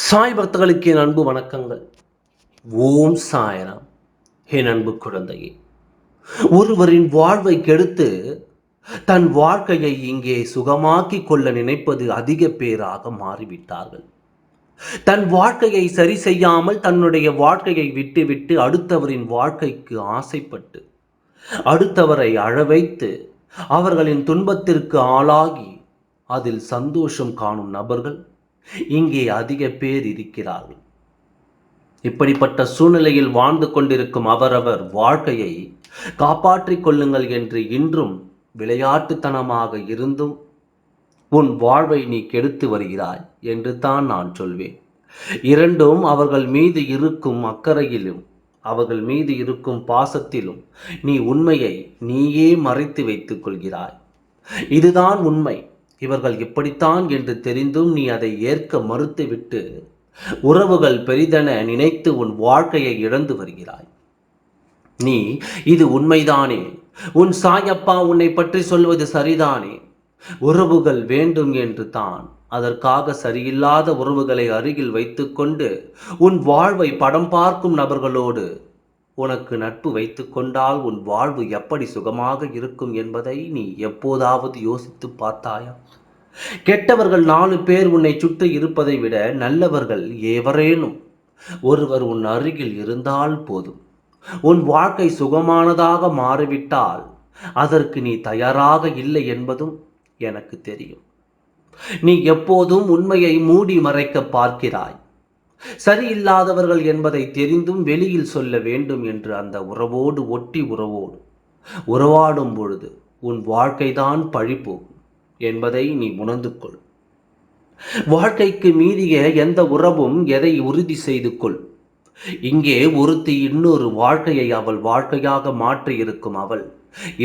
சாய் பக்தர்களுக்கு என் அன்பு வணக்கங்கள். ஓம் சாய்ராம். என் அன்பு குழந்தையே, ஒருவரின் வாழ்வை கெடுத்து தன் வாழ்க்கையை இங்கே சுகமாக்கிக் கொள்ள நினைப்பது அதிக பேராக மாறிவிட்டார்கள். தன் வாழ்க்கையை சரி செய்யாமல் தன்னுடைய வாழ்க்கையை விட்டுவிட்டு அடுத்தவரின் வாழ்க்கைக்கு ஆசைப்பட்டு அடுத்தவரை அழவைத்து அவர்களின் துன்பத்திற்கு ஆளாகி அதில் சந்தோஷம் காணும் நபர்கள் இங்கே அதிக பேர் இருக்கிறார்கள். இப்படிப்பட்ட சூழ்நிலையில் வாழ்ந்து கொண்டிருக்கும் அவரவர் வாழ்க்கையை காப்பாற்றிக் கொள்ளுங்கள் என்று இன்றும் விளையாட்டுத்தனமாக இருந்தும் உன் வாழ்வை நீ கெடுத்து வருகிறாய் என்று தான் நான் சொல்வேன். இரண்டும் அவர்கள் மீது இருக்கும் அக்கறையிலும் அவர்கள் மீது இருக்கும் பாசத்திலும் நீ உண்மையை நீயே மறைத்து வைத்துக் கொள்கிறாய். இதுதான் உண்மை, இவர்கள் இப்படித்தான் என்று தெரிந்தும் நீ அதை ஏற்க மறுத்துவிட்டு உறவுகள் பெரிதென நினைத்து உன் வாழ்க்கையை இழந்து வருகிறாய். நீ இது உண்மைதானே, உன் சாயப்பா உன்னை பற்றி சொல்வது சரிதானே, உறவுகள் வேண்டும் என்று தான் அதற்காக சரியில்லாத உறவுகளை அருகில் வைத்துக்கொண்டு உன் வாழ்வை படம் பார்க்கும் நபர்களோடு உனக்கு நட்பு வைத்து கொண்டால் உன் வாழ்வு எப்படி சுகமாக இருக்கும் என்பதை நீ எப்போதாவது யோசித்து பார்த்தாயா? கெட்டவர்கள் 4 பேர் உன்னை சுற்றி இருப்பதை விட நல்லவர்கள் எவரேனும் ஒருவர் உன் அருகில் இருந்தால் போதும். உன் வாழ்க்கை சுகமானதாக மாறிவிட்டால் அதற்கு நீ தயாராக இல்லை என்பதும் எனக்கு தெரியும். நீ எப்போதும் உண்மையை மூடி மறைக்க பார்க்கிறாய். சரியில்லாதவர்கள் என்பதை தெரிந்தும் வெளியில் சொல்ல வேண்டும் என்று அந்த உறவோடு ஒட்டி உறவாடும் பொழுது உன் வாழ்க்கைதான் பழிப்போகும் என்பதை நீ உணர்ந்து கொள். வாழ்க்கைக்கு மீறிய எந்த உறவும் எதை உறுதி செய்து கொள். இங்கே ஒருத்தி இன்னொரு வாழ்க்கையை அவள் வாழ்க்கையாக மாற்றி இருக்கும் அவள்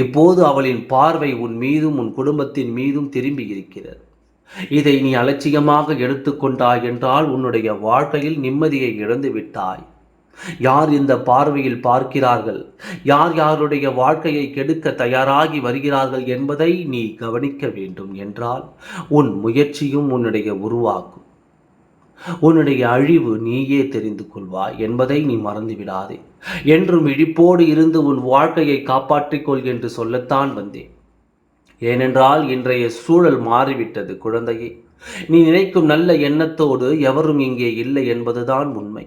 இப்போது அவளின் பார்வை உன் மீதும் உன் குடும்பத்தின் மீதும் திரும்பி இருக்கிறது. இதை நீ அலட்சியமாக எடுத்துக்கொண்டாய் என்றால் உன்னுடைய வாழ்க்கையில் நிம்மதியை இழந்து விட்டாய். யார் இந்த பார்வையில் பார்க்கிறார்கள், யார் யாருடைய வாழ்க்கையை கெடுக்க தயாராகி வருகிறார்கள் என்பதை நீ கவனிக்க வேண்டும் என்றால் உன் முயற்சியும் உன்னுடைய உருவாக்கும். உன்னுடைய அழிவு நீயே தெரிந்து கொள்வாய் என்பதை நீ மறந்து விடாதே. என்றும் இழிப்போடு இருந்து உன் வாழ்க்கையை காப்பாற்றிக்கொள் என்று சொல்லத்தான் வந்தேன். ஏனென்றால் இன்றைய சூழல் மாறிவிட்டது குழந்தையே. நீ நினைக்கும் நல்ல எண்ணத்தோடு எவரும் இங்கே இல்லை என்பதுதான் உண்மை.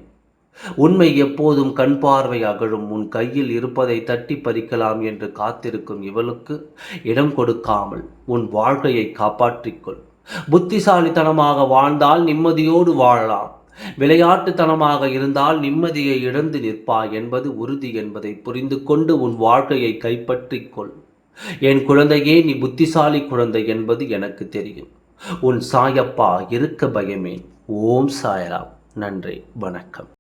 உண்மை எப்போதும் கண் பார்வை அகழும். உன் கையில் இருப்பதை தட்டி பறிக்கலாம் என்று காத்திருக்கும் இவளுக்கு இடம் கொடுக்காமல் உன் வாழ்க்கையை காப்பாற்றிக்கொள். புத்திசாலித்தனமாக வாழ்ந்தால் நிம்மதியோடு வாழலாம். விளையாட்டுத்தனமாக இருந்தால் நிம்மதியை இழந்து நிற்பாய் என்பது உறுதி என்பதை புரிந்து கொண்டு உன் வாழ்க்கையை கைப்பற்றிக்கொள். என் குழந்தையே, நீ புத்திசாலி குழந்தை என்பது எனக்கு தெரியும். உன் சாயப்பா இருக்க பயமே. ஓம் சாய்ராம். நன்றி, வணக்கம்.